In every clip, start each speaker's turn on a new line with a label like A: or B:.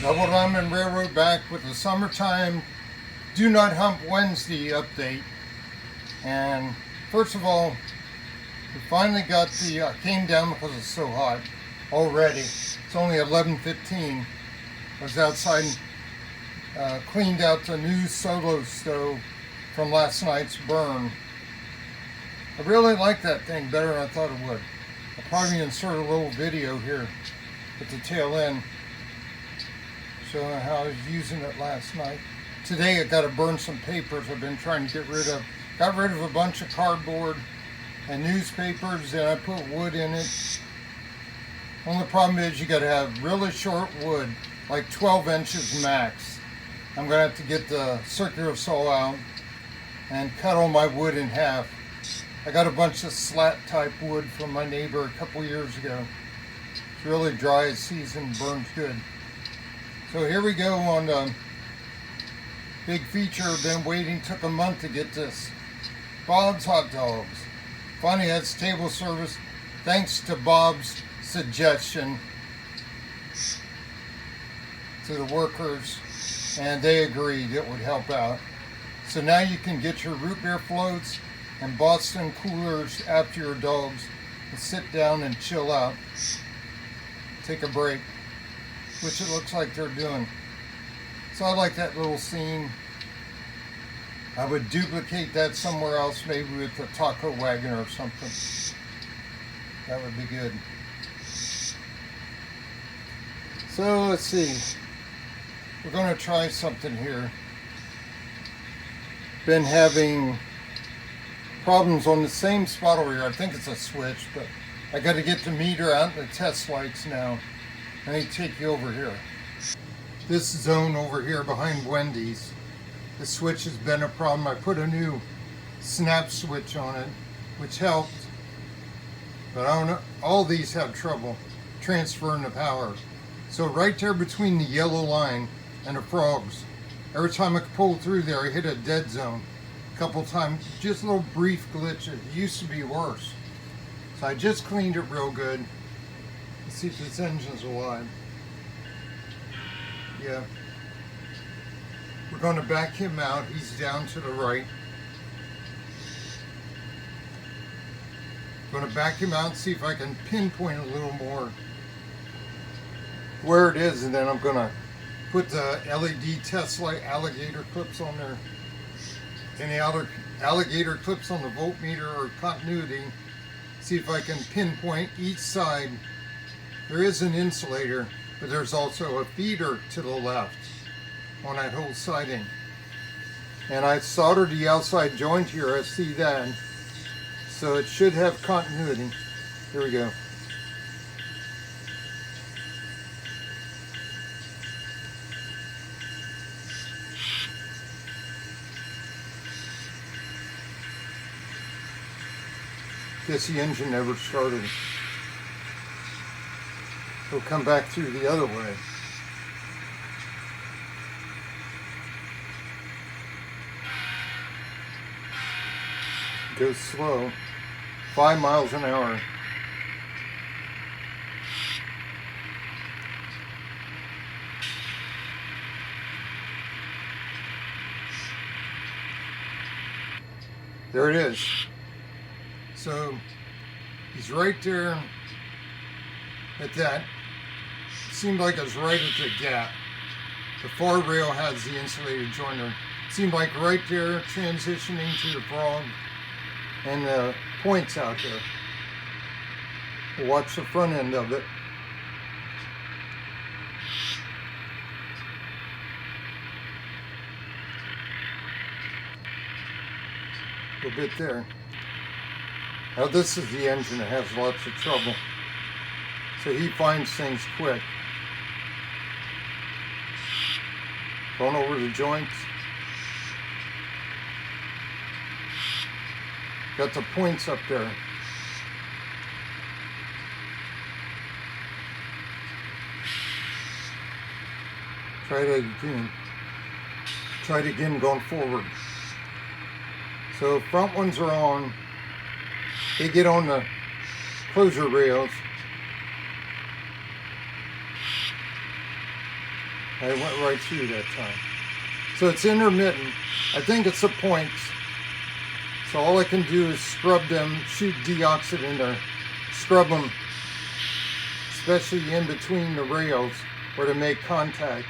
A: Double Diamond Railroad back with the summertime Do Not Hump Wednesday update. And first of all, we finally got the, came down because it's so hot already. It's only 11:15. I was outside, cleaned out the new solo stove from last night's burn. I really like that thing better than I thought it would. I'll probably insert a little video here at the tail end showing how I was using it last night. Today I got to burn some papers I've been trying to get rid of. Got rid of a bunch of cardboard and newspapers, and I put wood in it. Only problem is you got to have really short wood, like 12 inches max. I'm going to have to get the circular saw out and cut all my wood in half. I got a bunch of slat type wood from my neighbor a couple years ago. It's really dry, it's seasoned, burns good. So here we go on the big feature. I've been waiting, took a month to get this. Bob's Hot Dogs. Finally has table service thanks to Bob's suggestion to the workers, and they agreed it would help out. So now you can get your root beer floats and Boston coolers after your dogs and sit down and chill out. Take a break, which it looks like they're doing. So I like that little scene. I would duplicate that somewhere else, maybe with a taco wagon or something. That would be good. So let's see. We're going to try something here. Been having problems on the same spot over here. I think it's a switch, but I got to get the meter out and the test lights now. Let me take you over here. This zone over here behind Wendy's, the switch has been a problem. I put a new snap switch on it, which helped, but I don't know, all these have trouble transferring the power. So right there between the yellow line and the frogs, every time I pull through there, I hit a dead zone. A couple times, just a little brief glitch. It used to be worse. So I just cleaned it real good. Let's see if this engine's alive. Yeah. We're going to back him out. He's down to the right. Going to back him out and see if I can pinpoint a little more where it is, and then I'm going to put the LED test light alligator clips on there. Any other alligator clips on the voltmeter or continuity. See if I can pinpoint each side. There is an insulator, but there's also a feeder to the left on that whole siding. And I soldered the outside joint here, I see that. So it should have continuity. Here we go. Guess the engine never started. We'll come back through the other way. Go slow, 5 miles an hour. There it is. So he's right there at that. Seemed like it was right at the gap. The far rail has the insulated joiner. Seemed like right there, transitioning to the frog and the points out there. We'll watch the front end of it. A bit there. Now this is the engine that has lots of trouble. So he finds things quick. Going over the joints. Got the points up there. Try it again. Try it again going forward. So front ones are on. They get on the closure rails. I went right through that time. So it's intermittent. I think it's the points. So all I can do is scrub them, shoot deoxit in there, scrub them, especially in between the rails where they make contact.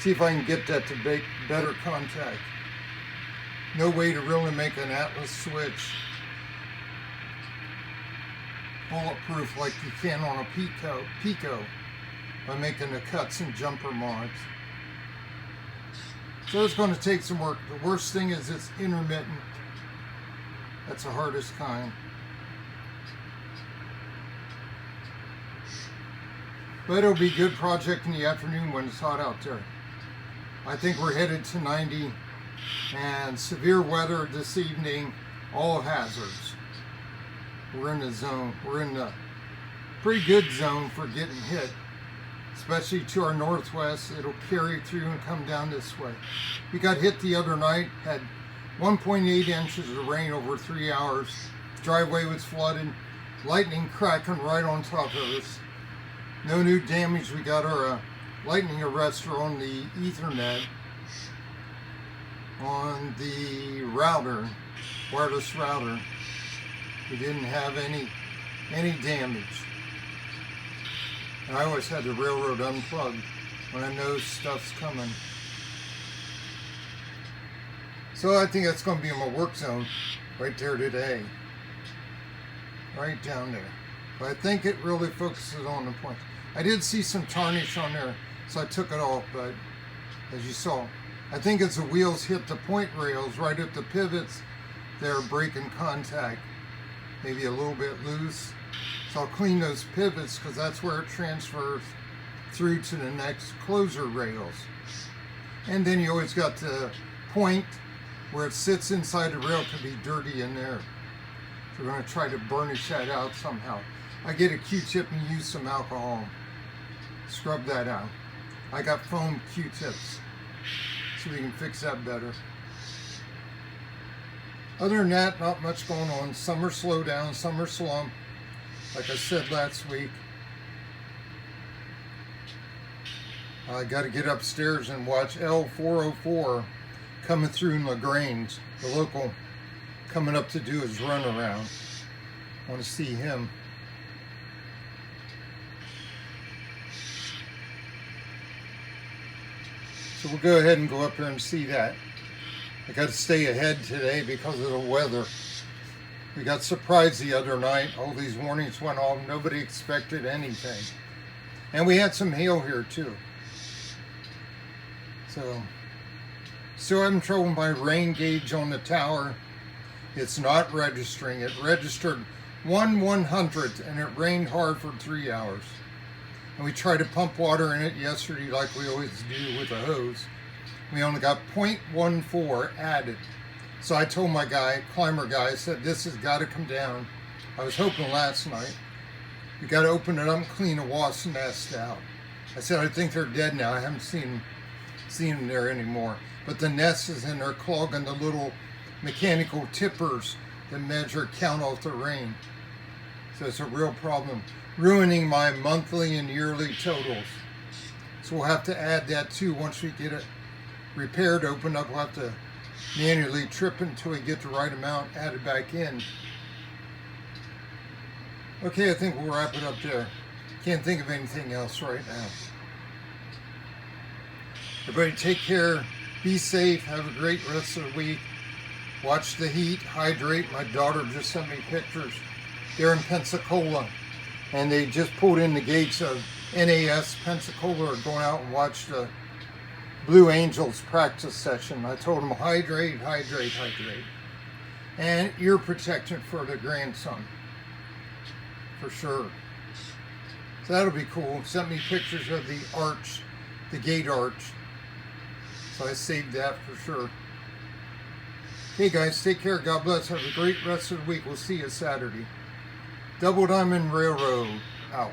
A: See if I can get that to make better contact. No way to really make an Atlas switch bulletproof like you can on a Pico by making the cuts and jumper mods. So it's going to take some work. The worst thing is it's intermittent. That's the hardest kind. But it'll be a good project in the afternoon when it's hot out there. I think we're headed to 90 and severe weather this evening, all hazards. We're in the zone. We're in the pretty good zone for getting hit, especially to our northwest. It'll carry through and come down this way. We got hit the other night, had 1.8 inches of rain over 3 hours. Driveway was flooded, lightning cracking right on top of us. No new damage. We got our lightning arrestor on the Ethernet on the router, wireless router. We didn't have any damage. And I always had the railroad unplugged when I know stuff's coming. So I think that's going to be in my work zone right there today. Right down there. But I think it really focuses on the point. I did see some tarnish on there, so I took it off, but as you saw, I think as the wheels hit the point rails right at the pivots, they're breaking contact. Maybe a little bit loose. So I'll clean those pivots because that's where it transfers through to the next closer rails. And then you always got the point where it sits inside the rail, could be dirty in there. So we're going to try to burnish that out somehow. I get a Q-tip and use some alcohol. Scrub that out. I got foam Q-tips so we can fix that better. Other than that, not much going on. Summer slowdown, summer slump, like I said last week. I got to get upstairs and watch L404 coming through in LaGrange, the local, coming up to do his run around. I want to see him. So we'll go ahead and go up there and see that. I got to stay ahead today because of the weather. We got surprised the other night. All these warnings went off. Nobody expected anything. And we had some hail here too. So, still having trouble with my rain gauge on the tower. It's not registering. It registered 1/100th and it rained hard for 3 hours. And we tried to pump water in it yesterday like we always do with a hose. We only got 0.14 added. So I told my guy, climber guy, I said, this has got to come down. I was hoping last night. We got to open it up and clean a wasp nest out. I said, I think they're dead now. I haven't seen them there anymore. But the nest is in there clogging the little mechanical tippers that measure count off the rain. So it's a real problem. Ruining my monthly and yearly totals. So we'll have to add that too once we get it repaired, open up. We'll have to manually trip until we get the right amount added back in. Okay, I think we'll wrap it up there. Can't think of anything else right now. Everybody take care, be safe, have a great rest of the week. Watch the heat, hydrate. My daughter just sent me pictures. They're in Pensacola, and they just pulled in the gates of NAS Pensacola, are going out and watch the Blue Angels practice session. I told them hydrate, hydrate, hydrate. And ear protection for the grandson, for sure. So that'll be cool. Sent me pictures of the arch, the gate arch. So I saved that for sure. Hey guys, take care. God bless. Have a great rest of the week. We'll see you Saturday. Double Diamond Railroad out.